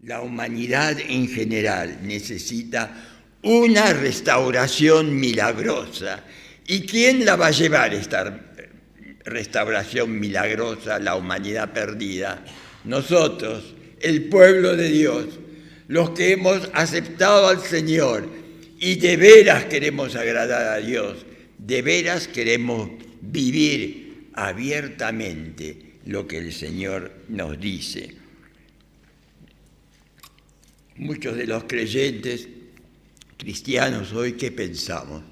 La humanidad en general necesita una restauración milagrosa. ¿Y quién la va a llevar esta restauración milagrosa, la humanidad perdida? Nosotros, el pueblo de Dios, los que hemos aceptado al Señor y de veras queremos agradar a Dios, de veras queremos vivir abiertamente lo que el Señor nos dice. Muchos de los creyentes cristianos hoy, ¿qué pensamos?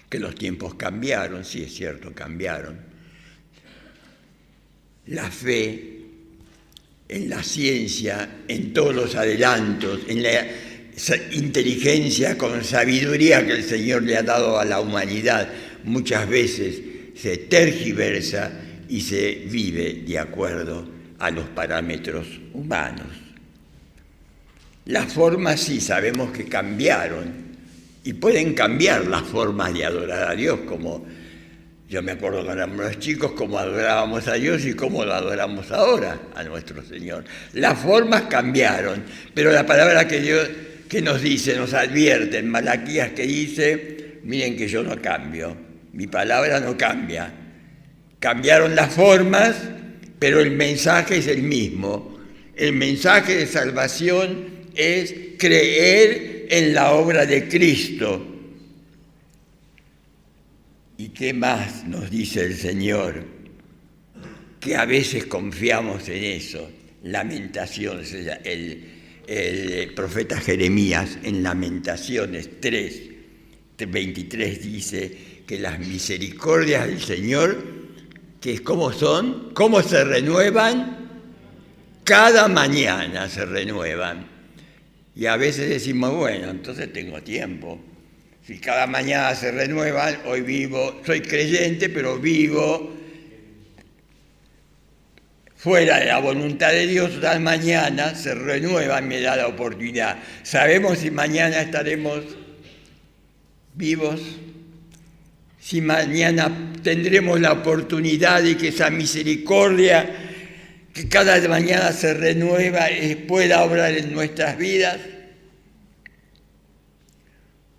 Que los tiempos cambiaron, sí es cierto, cambiaron. La fe en la ciencia, en todos los adelantos, en la inteligencia con sabiduría que el Señor le ha dado a la humanidad, muchas veces se tergiversa y se vive de acuerdo a los parámetros humanos. Las formas sí sabemos que cambiaron y pueden cambiar las formas de adorar a Dios, como yo me acuerdo cuando éramos chicos cómo adorábamos a Dios y cómo lo adoramos ahora a nuestro Señor. Las formas cambiaron, pero la palabra que Dios que nos dice, nos advierte en Malaquías que dice, miren que yo no cambio, mi palabra no cambia. Cambiaron las formas, pero el mensaje es el mismo. El mensaje de salvación es creer en la obra de Cristo. ¿Y qué más nos dice el Señor? Que a veces confiamos en eso. Lamentaciones, el profeta Jeremías en Lamentaciones 3:23 dice que las misericordias del Señor, que ¿cómo son? ¿Cómo se renuevan? Cada mañana se renuevan. Y a veces decimos, bueno, entonces tengo tiempo. Si cada mañana se renuevan, hoy vivo, soy creyente, pero vivo fuera de la voluntad de Dios, cada mañana se renueva y me da la oportunidad. ¿Sabemos si mañana estaremos vivos? Si mañana tendremos la oportunidad de que esa misericordia que cada mañana se renueva pueda obrar en nuestras vidas.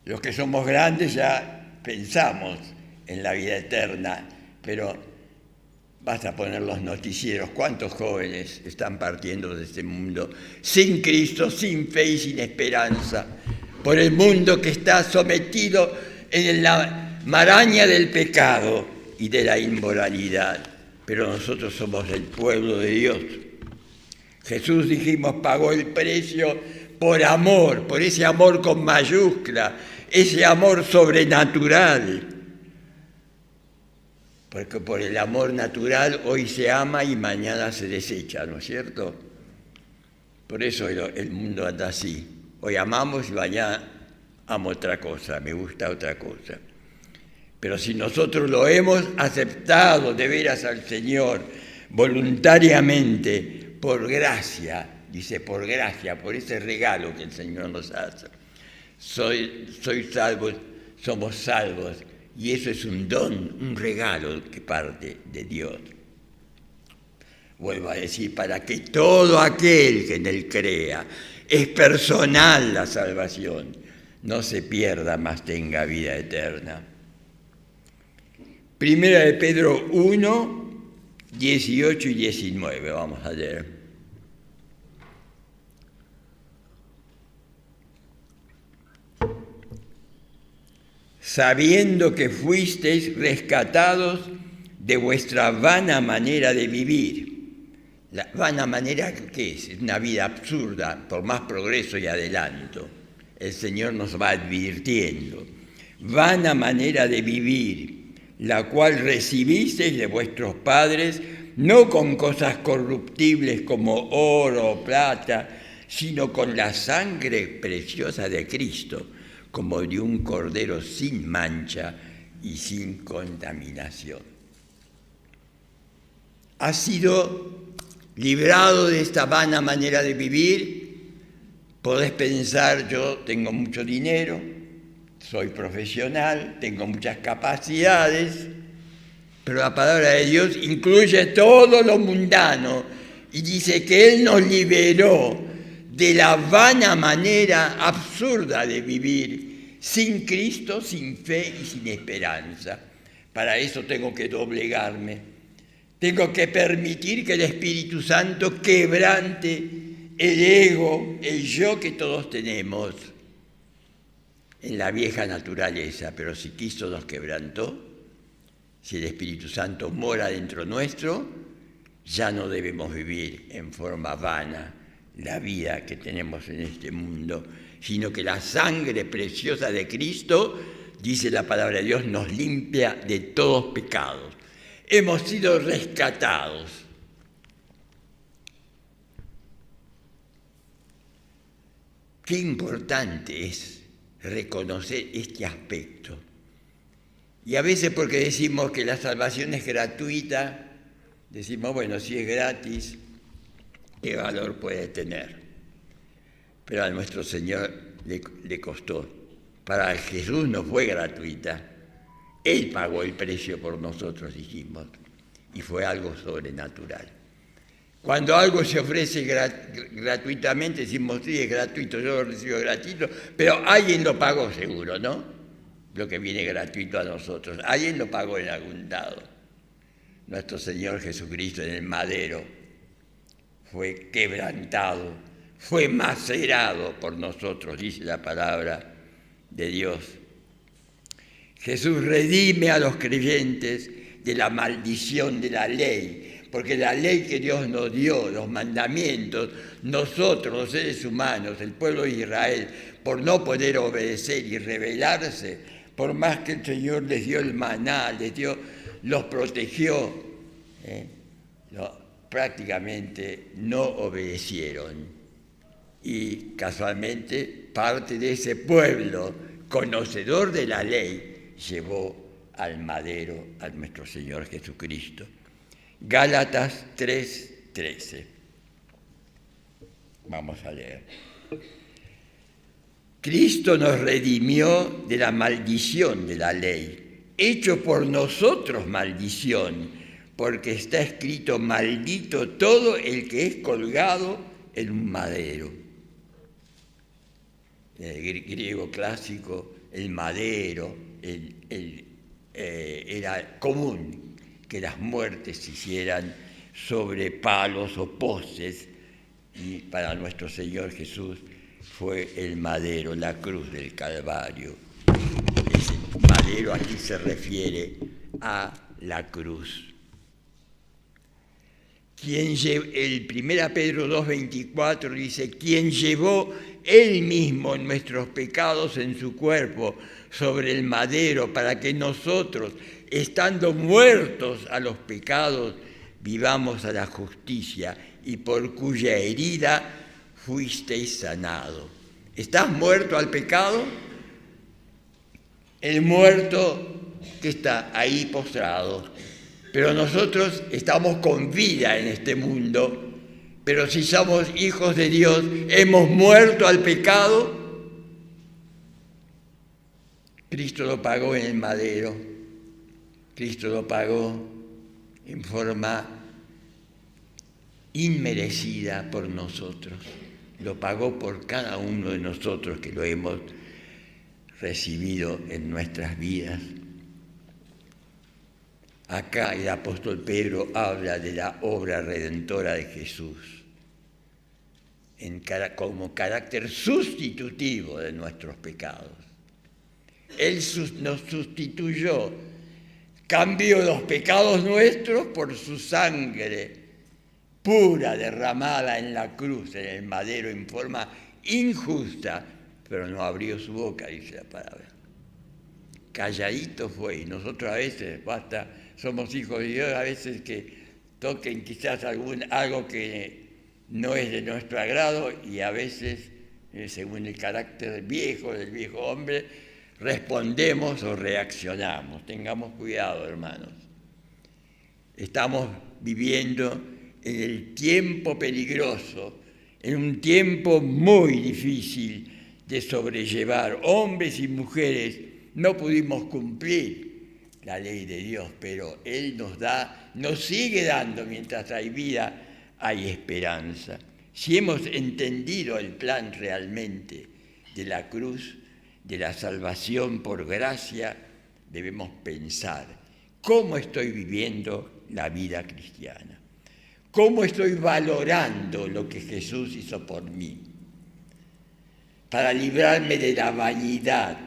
Los que somos grandes ya pensamos en la vida eterna, pero basta poner los noticieros. ¿Cuántos jóvenes están partiendo de este mundo sin Cristo, sin fe y sin esperanza? Por el mundo que está sometido en la maraña del pecado y de la inmoralidad. Pero nosotros somos el pueblo de Dios. Jesús, dijimos, pagó el precio por amor, por ese amor con mayúscula, ese amor sobrenatural. Porque por el amor natural hoy se ama y mañana se desecha, ¿no es cierto? Por eso el mundo anda así. Hoy amamos y mañana amo otra cosa, me gusta otra cosa. Pero si nosotros lo hemos aceptado de veras al Señor voluntariamente, por gracia, dice por gracia, por ese regalo que el Señor nos hace, soy salvo, somos salvos, y eso es un don, un regalo que parte de Dios. Vuelvo a decir, para que todo aquel que en Él crea, es personal la salvación, no se pierda, mas tenga vida eterna. Primera de Pedro 1, 18 y 19, vamos a leer. Sabiendo que fuisteis rescatados de vuestra vana manera de vivir. La vana manera, ¿qué es? Es una vida absurda, por más progreso y adelanto. El Señor nos va advirtiendo. Vana manera de vivir, la cual recibisteis de vuestros padres, no con cosas corruptibles como oro o plata, sino con la sangre preciosa de Cristo, como de un cordero sin mancha y sin contaminación. ¿Has sido librado de esta vana manera de vivir? Podés pensar, yo tengo mucho dinero, soy profesional, tengo muchas capacidades, pero la palabra de Dios incluye todo lo mundano y dice que Él nos liberó de la vana manera absurda de vivir, sin Cristo, sin fe y sin esperanza. Para eso tengo que doblegarme, tengo que permitir que el Espíritu Santo quebrante el ego, el yo que todos tenemos en la vieja naturaleza, pero si Cristo nos quebrantó, si el Espíritu Santo mora dentro nuestro, ya no debemos vivir en forma vana la vida que tenemos en este mundo, sino que la sangre preciosa de Cristo, dice la palabra de Dios, nos limpia de todos pecados. Hemos sido rescatados. Qué importante es reconocer este aspecto. Y a veces porque decimos que la salvación es gratuita, decimos, bueno, si es gratis, ¿qué valor puede tener? Pero a nuestro Señor le costó. Para Jesús no fue gratuita. Él pagó el precio por nosotros, dijimos, y fue algo sobrenatural. Cuando algo se ofrece gratuitamente, decimos, sí, es gratuito, yo lo recibo gratuito, pero alguien lo pagó seguro, ¿no? Lo que viene gratuito a nosotros. Alguien lo pagó en algún lado. Nuestro Señor Jesucristo en el madero fue quebrantado, fue macerado por nosotros, dice la palabra de Dios. Jesús redime a los creyentes de la maldición de la ley, porque la ley que Dios nos dio, los mandamientos, nosotros, los seres humanos, el pueblo de Israel, por no poder obedecer y rebelarse, por más que el Señor les dio el maná, los protegió, prácticamente no obedecieron. Y casualmente parte de ese pueblo, conocedor de la ley, llevó al madero a nuestro Señor Jesucristo. Gálatas 3:13. Vamos a leer. Cristo nos redimió de la maldición de la ley, hecho por nosotros maldición, porque está escrito, maldito todo el que es colgado en un madero. En el griego clásico, el madero era común que las muertes se hicieran sobre palos o postes, y para nuestro Señor Jesús fue el madero, la cruz del Calvario. Ese madero aquí se refiere a la cruz. El 1 Pedro 2:24 dice, quien llevó él mismo nuestros pecados en su cuerpo sobre el madero, para que nosotros, estando muertos a los pecados, vivamos a la justicia, y por cuya herida fuisteis sanado. ¿Estás muerto al pecado? El muerto que está ahí postrado. Pero nosotros estamos con vida en este mundo, pero si somos hijos de Dios, hemos muerto al pecado. Cristo lo pagó en el madero, Cristo lo pagó en forma inmerecida por nosotros, lo pagó por cada uno de nosotros que lo hemos recibido en nuestras vidas. Acá el apóstol Pedro habla de la obra redentora de Jesús como carácter sustitutivo de nuestros pecados. Él nos sustituyó, cambió los pecados nuestros por su sangre pura derramada en la cruz, en el madero, en forma injusta, pero no abrió su boca, dice la palabra. Calladito fue, y nosotros a veces, somos hijos de Dios, a veces que toquen quizás algo que no es de nuestro agrado, y a veces, según el carácter del viejo hombre, respondemos o reaccionamos. Tengamos cuidado, hermanos. Estamos viviendo en el tiempo peligroso, en un tiempo muy difícil de sobrellevar. Hombres y mujeres no pudimos cumplir la ley de Dios, pero Él nos sigue dando, mientras hay vida, hay esperanza. Si hemos entendido el plan realmente de la cruz, de la salvación por gracia, debemos pensar cómo estoy viviendo la vida cristiana, cómo estoy valorando lo que Jesús hizo por mí, para librarme de la vanidad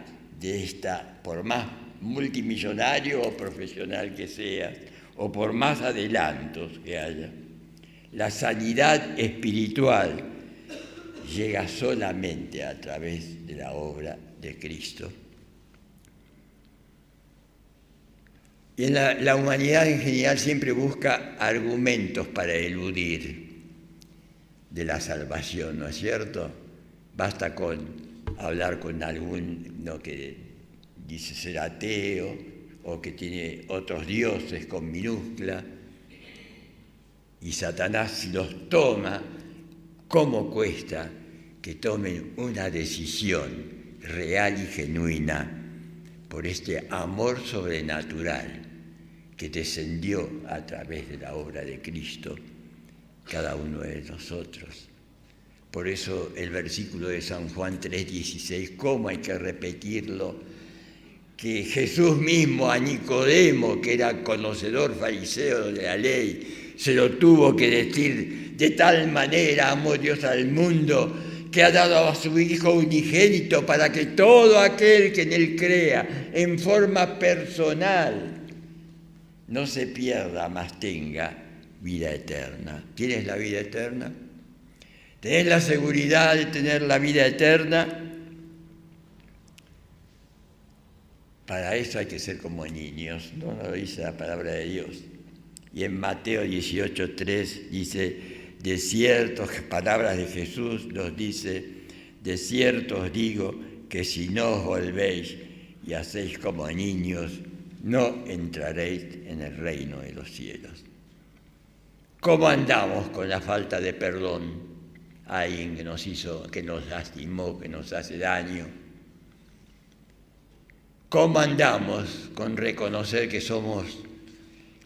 de esta, por más multimillonario o profesional que seas, o por más adelantos que haya. La sanidad espiritual llega solamente a través de la obra de Cristo. Y la humanidad en general siempre busca argumentos para eludir de la salvación, ¿no es cierto? Basta con hablar con alguno que dice ser ateo o que tiene otros dioses con minúscula, y Satanás si los toma, ¿cómo cuesta que tomen una decisión real y genuina por este amor sobrenatural que descendió a través de la obra de Cristo, cada uno de nosotros? Por eso el versículo de San Juan 3:16, ¿cómo hay que repetirlo? Que Jesús mismo a Nicodemo, que era conocedor fariseo de la ley, se lo tuvo que decir: de tal manera amó Dios al mundo que ha dado a su Hijo unigénito para que todo aquel que en Él crea en forma personal no se pierda, mas tenga vida eterna. ¿Tienes la vida eterna? ¿Tenés la seguridad de tener la vida eterna? Para eso hay que ser como niños, no lo dice la palabra de Dios. Y en Mateo 18:3 dice, de cierto, palabras de Jesús nos dice, de cierto os digo que si no os volvéis y hacéis como niños, no entraréis en el reino de los cielos. ¿Cómo andamos con la falta de perdón a alguien que nos hizo, que nos lastimó, que nos hace daño? ¿Cómo andamos con reconocer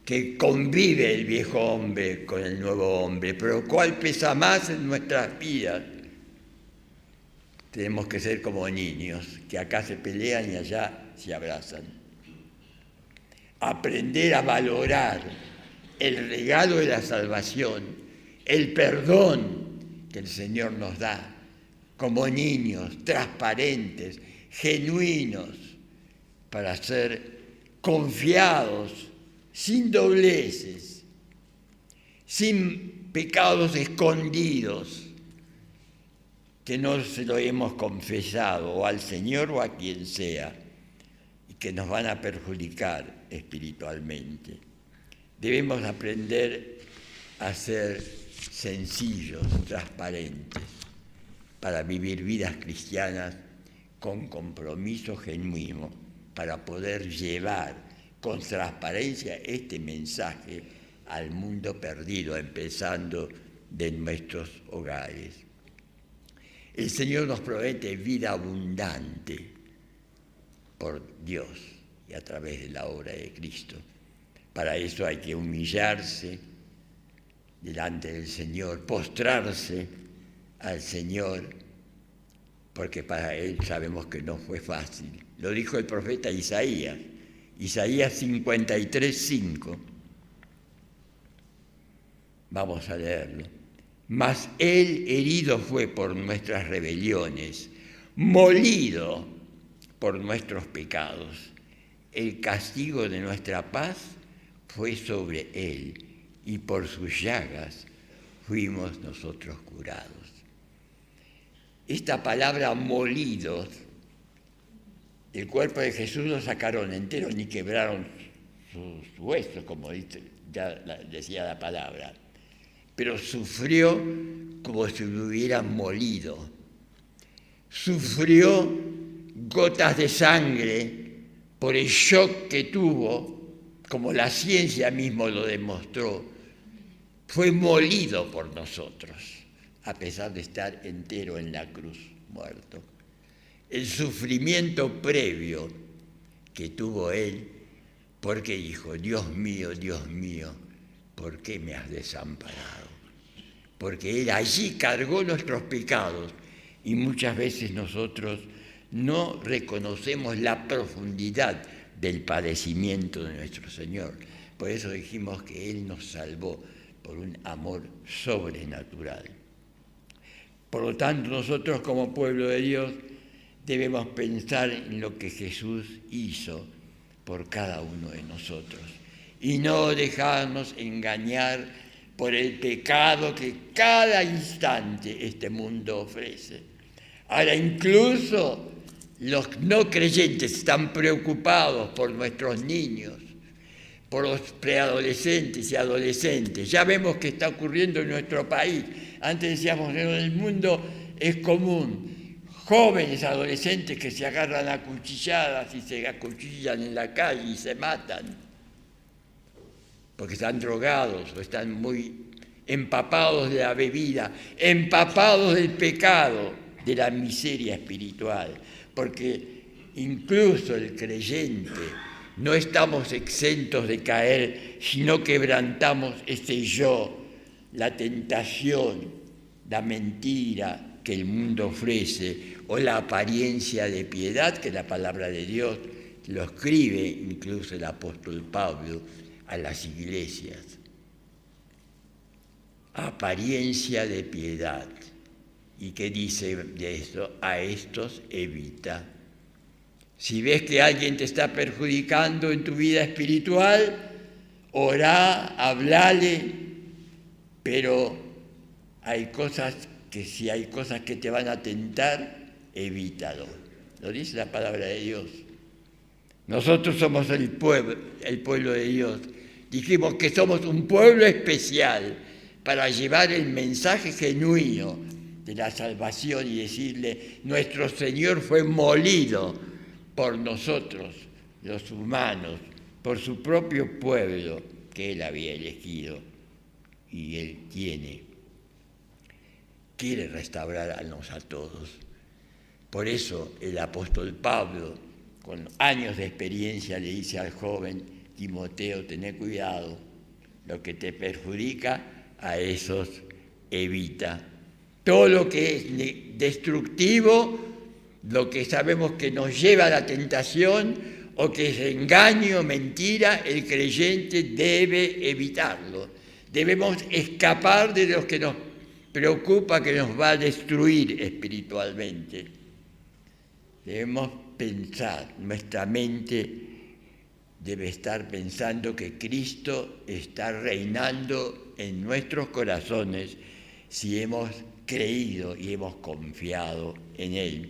que convive el viejo hombre con el nuevo hombre? Pero ¿cuál pesa más en nuestras vidas? Tenemos que ser como niños, que acá se pelean y allá se abrazan. Aprender a valorar el regalo de la salvación, el perdón que el Señor nos da, como niños, transparentes, genuinos, para ser confiados, sin dobleces, sin pecados escondidos, que no se lo hemos confesado o al Señor o a quien sea, y que nos van a perjudicar espiritualmente. Debemos aprender a ser sencillos, transparentes, para vivir vidas cristianas con compromiso genuino, para poder llevar con transparencia este mensaje al mundo perdido, empezando de nuestros hogares. El Señor nos promete vida abundante por Dios y a través de la obra de Cristo. Para eso hay que humillarse delante del Señor, postrarse al Señor, porque para Él sabemos que no fue fácil. Lo dijo el profeta Isaías 53:5. Vamos a leerlo. Mas Él herido fue por nuestras rebeliones, molido por nuestros pecados. El castigo de nuestra paz fue sobre Él, y por sus llagas fuimos nosotros curados. Esta palabra molidos, el cuerpo de Jesús lo sacaron entero, ni quebraron sus huesos, como decía la palabra, pero sufrió como si lo hubieran molido. Sufrió gotas de sangre por el shock que tuvo, como la ciencia mismo lo demostró. Fue molido por nosotros, a pesar de estar entero en la cruz, muerto. El sufrimiento previo que tuvo Él, porque dijo, Dios mío, ¿por qué me has desamparado? porque Él allí cargó nuestros pecados y muchas veces nosotros no reconocemos la profundidad del padecimiento de nuestro Señor. Por eso dijimos que Él nos salvó por un amor sobrenatural. Por lo tanto, nosotros como pueblo de Dios debemos pensar en lo que Jesús hizo por cada uno de nosotros y no dejarnos engañar por el pecado que cada instante este mundo ofrece. Ahora incluso los no creyentes están preocupados por nuestros niños, por los preadolescentes y adolescentes. Ya vemos que está ocurriendo en nuestro país. Antes decíamos que en el mundo es común jóvenes adolescentes que se agarran a cuchilladas y se acuchillan en la calle y se matan porque están drogados o están muy empapados de la bebida, empapados del pecado, de la miseria espiritual, porque incluso el creyente no estamos exentos de caer, sino quebrantamos ese yo, la tentación, la mentira que el mundo ofrece, o la apariencia de piedad que la palabra de Dios lo escribe incluso el apóstol Pablo a las iglesias. Apariencia de piedad. ¿Y qué dice de eso? A estos evita. Si ves que alguien te está perjudicando en tu vida espiritual, orá, hablale, pero hay cosas que si hay cosas que te van a tentar, evítalo. Lo dice la palabra de Dios. Nosotros somos el pueblo de Dios. Dijimos que somos un pueblo especial para llevar el mensaje genuino de la salvación y decirle, nuestro Señor fue molido por nosotros, los humanos, por su propio pueblo que Él había elegido. Y Él quiere restaurarnos a todos. Por eso el apóstol Pablo, con años de experiencia, le dice al joven Timoteo, tené cuidado, lo que te perjudica, a esos evita. Todo lo que es destructivo, lo que sabemos que nos lleva a la tentación o que es engaño, mentira, el creyente debe evitarlo. Debemos escapar de lo que nos preocupa, que nos va a destruir espiritualmente. Debemos pensar, nuestra mente debe estar pensando que Cristo está reinando en nuestros corazones si hemos creído y hemos confiado en Él.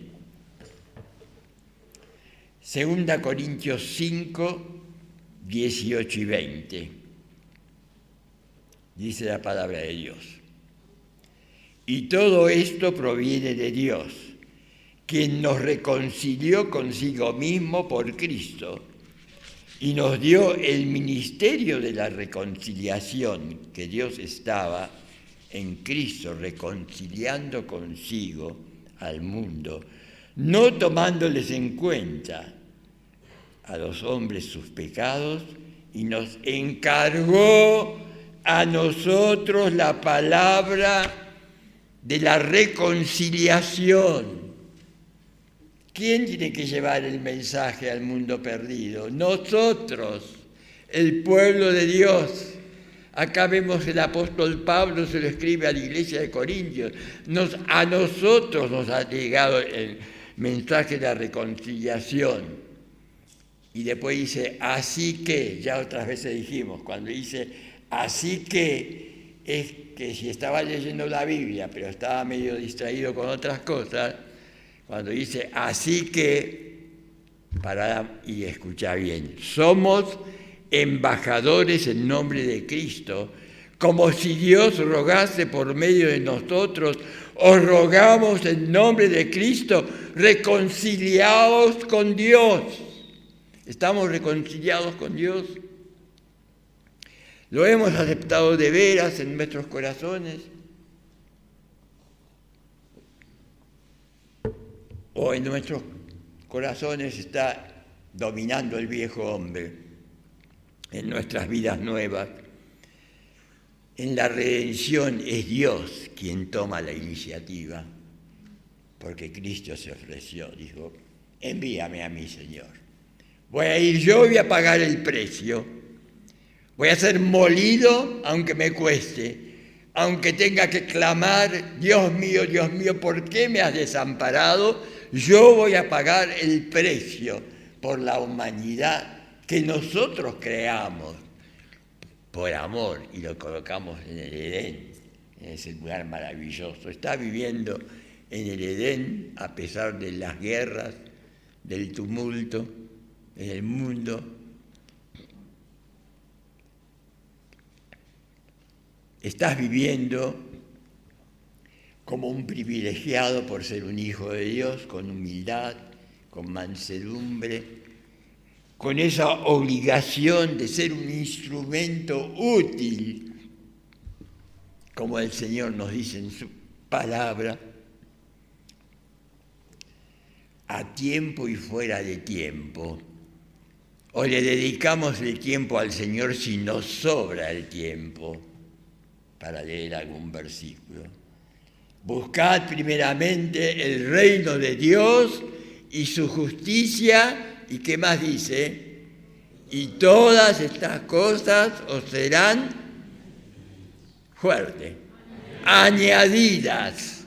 2 Corintios 5, 18 y 20. Dice la palabra de Dios. Y todo esto proviene de Dios, quien nos reconcilió consigo mismo por Cristo y nos dio el ministerio de la reconciliación, que Dios estaba en Cristo reconciliando consigo al mundo, no tomándoles en cuenta a los hombres sus pecados, y nos encargó a nosotros la palabra de la reconciliación. ¿Quién tiene que llevar el mensaje al mundo perdido? Nosotros, el pueblo de Dios. Acá vemos el apóstol Pablo, se lo escribe a la iglesia de Corintios. A nosotros nos ha llegado el mensaje de la reconciliación. Y después dice, así que, ya otras veces dijimos, cuando dice, así que, es que si estaba leyendo la Biblia, pero estaba medio distraído con otras cosas, cuando dice, así que, pará y escucha bien, somos embajadores en nombre de Cristo, como si Dios rogase por medio de nosotros, os rogamos en nombre de Cristo, reconciliaos con Dios. ¿Estamos reconciliados con Dios? ¿Lo hemos aceptado de veras en nuestros corazones? ¿O en nuestros corazones está dominando el viejo hombre en nuestras vidas nuevas? En la redención es Dios quien toma la iniciativa, porque Cristo se ofreció, dijo, envíame a mí, Señor. Voy a ir yo y voy a pagar el precio. Voy a ser molido aunque me cueste, aunque tenga que clamar, Dios mío, ¿por qué me has desamparado? Yo voy a pagar el precio por la humanidad que nosotros creamos por amor y lo colocamos en el Edén, en ese lugar maravilloso. Está viviendo en el Edén a pesar de las guerras, del tumulto en el mundo. Estás viviendo como un privilegiado por ser un hijo de Dios, con humildad, con mansedumbre, con esa obligación de ser un instrumento útil, como el Señor nos dice en su palabra, a tiempo y fuera de tiempo. O le dedicamos el tiempo al Señor si nos sobra el tiempo para leer algún versículo. Buscad primeramente el reino de Dios y su justicia. ¿Y qué más dice? Y todas estas cosas os serán fuertes, añadidas.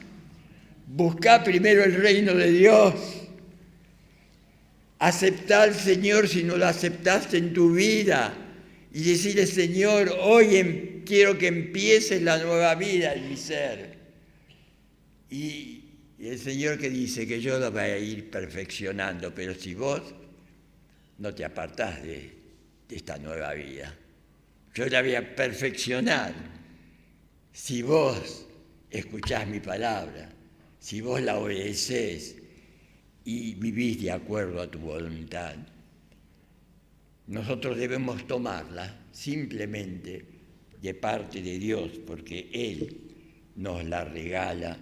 Buscad primero el reino de Dios. Aceptad al Señor si no lo aceptaste en tu vida. Y decirle, Señor, hoy quiero que empieces la nueva vida en mi ser. Y el Señor que dice que yo lo voy a ir perfeccionando, pero si vos no te apartás de esta nueva vida, yo la voy a perfeccionar si vos escuchás mi palabra, si vos la obedecés y vivís de acuerdo a tu voluntad. Nosotros debemos tomarla simplemente de parte de Dios, porque Él nos la regala.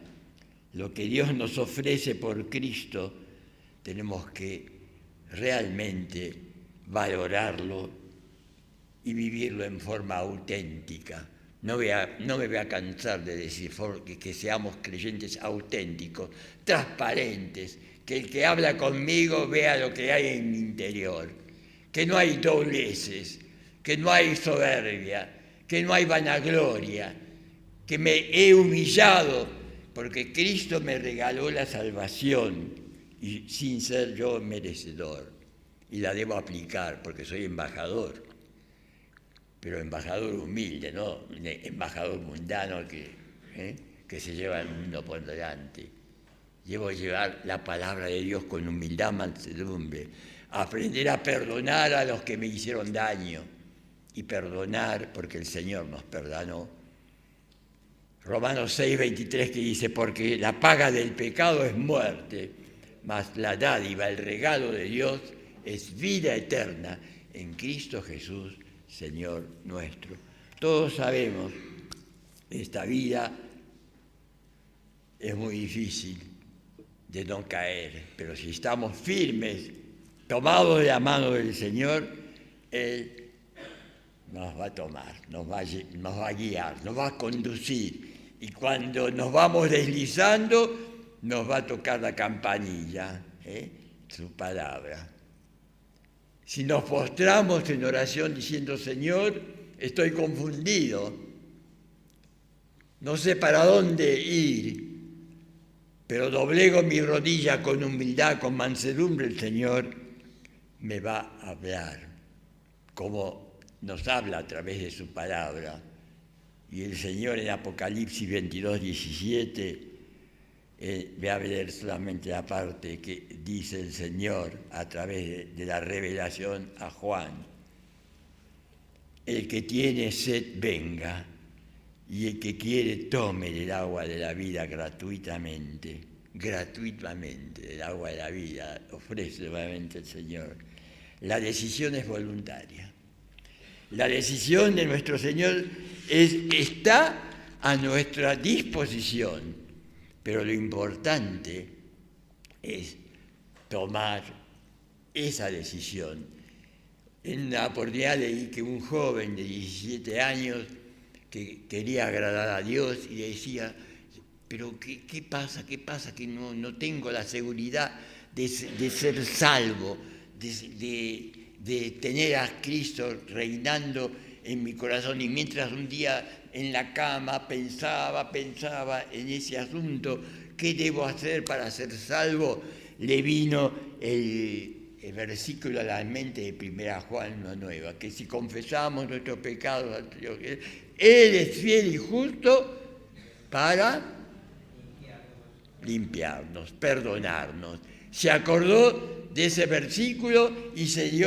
Lo que Dios nos ofrece por Cristo, tenemos que realmente valorarlo y vivirlo en forma auténtica. No me voy a cansar de decir que seamos creyentes auténticos, transparentes, que el que habla conmigo vea lo que hay en mi interior, que no hay dobleces, que no hay soberbia, que no hay vanagloria, que me he humillado porque Cristo me regaló la salvación y sin ser yo merecedor, y la debo aplicar porque soy embajador, pero embajador humilde, no embajador mundano que se lleva el mundo por delante. Debo llevar la palabra de Dios con humildad, mansedumbre, aprender a perdonar a los que me hicieron daño y perdonar porque el Señor nos perdonó. Romanos 6:23 que dice, porque la paga del pecado es muerte, mas la dádiva, el regalo de Dios es vida eterna en Cristo Jesús, Señor nuestro. Todos sabemos, esta vida es muy difícil de no caer, pero si estamos firmes, tomados de la mano del Señor, Él nos va a tomar, nos va a guiar, nos va a conducir. Y cuando nos vamos deslizando, nos va a tocar la campanilla, su palabra. Si nos postramos en oración diciendo, Señor, estoy confundido, no sé para dónde ir, pero doblego mi rodilla con humildad, con mansedumbre, el Señor me va a hablar, como nos habla a través de su palabra. Y el Señor en Apocalipsis 22:17, voy a leer solamente la parte que dice el Señor a través de la revelación a Juan. El que tiene sed venga, y el que quiere tome del agua de la vida gratuitamente, el agua de la vida ofrece nuevamente el Señor. La decisión es voluntaria. La decisión de nuestro Señor está a nuestra disposición, pero lo importante es tomar esa decisión. En una oportunidad leí que un joven de 17 años que quería agradar a Dios y decía, pero ¿qué pasa? ¿Qué pasa? Que no tengo la seguridad de ser salvo, de tener a Cristo reinando en mi corazón. Y mientras un día en la cama pensaba en ese asunto, ¿qué debo hacer para ser salvo? Le vino el versículo a la mente de 1 Juan 1:9, que si confesamos nuestros pecados al Señor, Él es fiel y justo para limpiarnos, perdonarnos. Se acordó de ese versículo y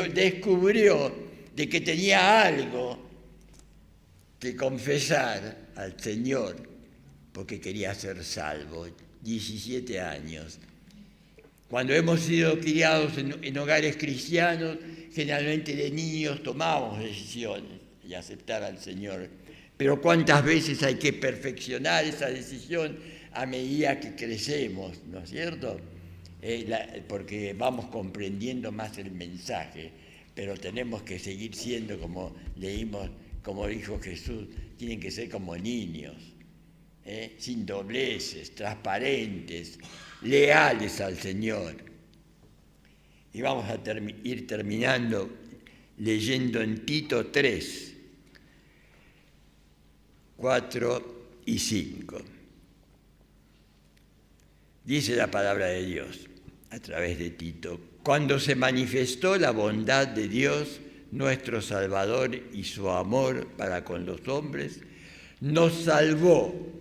descubrió de que tenía algo que confesar al Señor, porque quería ser salvo. 17 años. Cuando hemos sido criados en hogares cristianos, generalmente de niños tomamos decisiones y aceptar al Señor. Pero ¿cuántas veces hay que perfeccionar esa decisión a medida que crecemos, ¿no es cierto? Porque vamos comprendiendo más el mensaje, pero tenemos que seguir siendo, como leímos, como dijo Jesús, tienen que ser como niños, sin dobleces, transparentes, leales al Señor. Y vamos a ir terminando leyendo en Tito 3, 4 y 5. Dice la palabra de Dios a través de Tito: cuando se manifestó la bondad de Dios, nuestro Salvador, y su amor para con los hombres, nos salvó,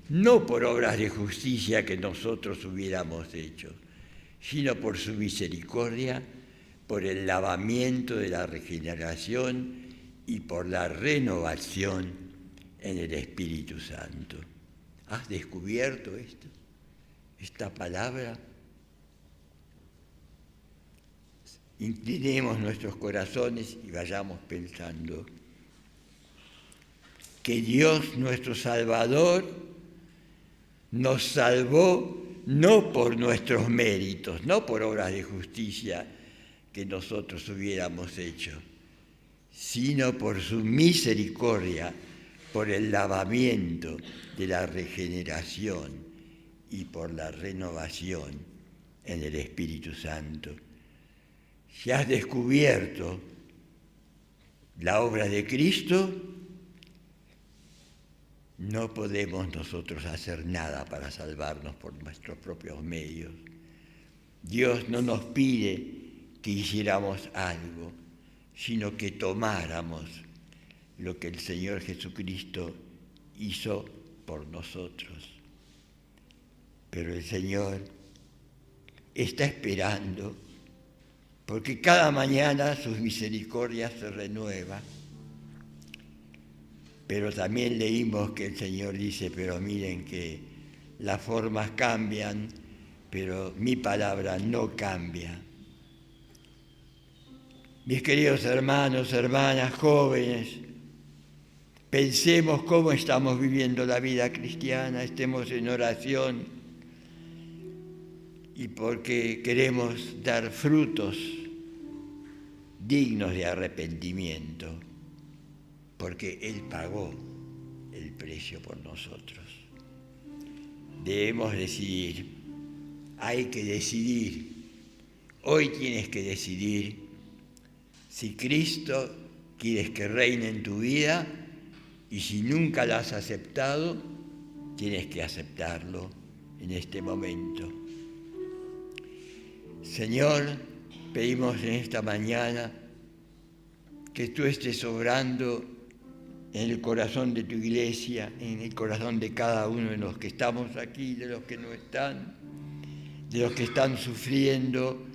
no por obras de justicia que nosotros hubiéramos hecho, sino por su misericordia, por el lavamiento de la regeneración y por la renovación en el Espíritu Santo. ¿Has descubierto esto? Esta palabra. Inclinemos nuestros corazones y vayamos pensando que Dios, nuestro Salvador, nos salvó no por nuestros méritos, no por obras de justicia que nosotros hubiéramos hecho, sino por su misericordia, por el lavamiento de la regeneración y por la renovación en el Espíritu Santo. Si has descubierto la obra de Cristo, no podemos nosotros hacer nada para salvarnos por nuestros propios medios. Dios no nos pide que hiciéramos algo, sino que tomáramos lo que el Señor Jesucristo hizo por nosotros. Pero el Señor está esperando, porque cada mañana sus misericordias se renuevan. Pero también leímos que el Señor dice, pero miren que las formas cambian, pero mi palabra no cambia. Mis queridos hermanos, hermanas, jóvenes, pensemos cómo estamos viviendo la vida cristiana, estemos en oración y porque queremos dar frutos dignos de arrepentimiento, porque Él pagó el precio por nosotros. Debemos decidir, hay que decidir, hoy tienes que decidir si Cristo quieres que reine en tu vida, y si nunca lo has aceptado, tienes que aceptarlo en este momento. Señor, pedimos en esta mañana que tú estés obrando en el corazón de tu iglesia, en el corazón de cada uno de los que estamos aquí, de los que no están, de los que están sufriendo,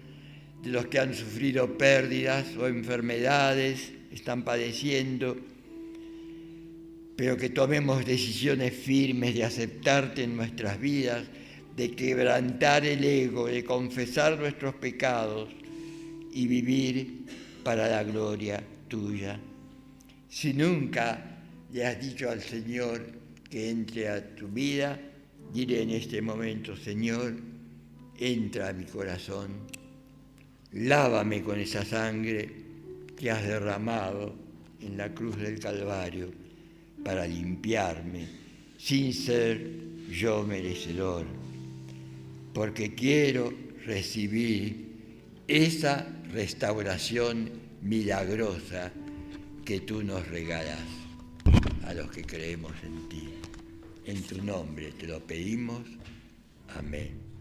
de los que han sufrido pérdidas o enfermedades, están padeciendo, pero que tomemos decisiones firmes de aceptarte en nuestras vidas, de quebrantar el ego, de confesar nuestros pecados y vivir para la gloria tuya. Si nunca le has dicho al Señor que entre a tu vida, dile en este momento: Señor, entra a mi corazón, lávame con esa sangre que has derramado en la cruz del Calvario, para limpiarme, sin ser yo merecedor, porque quiero recibir esa restauración milagrosa que tú nos regalas a los que creemos en ti. En tu nombre te lo pedimos. Amén.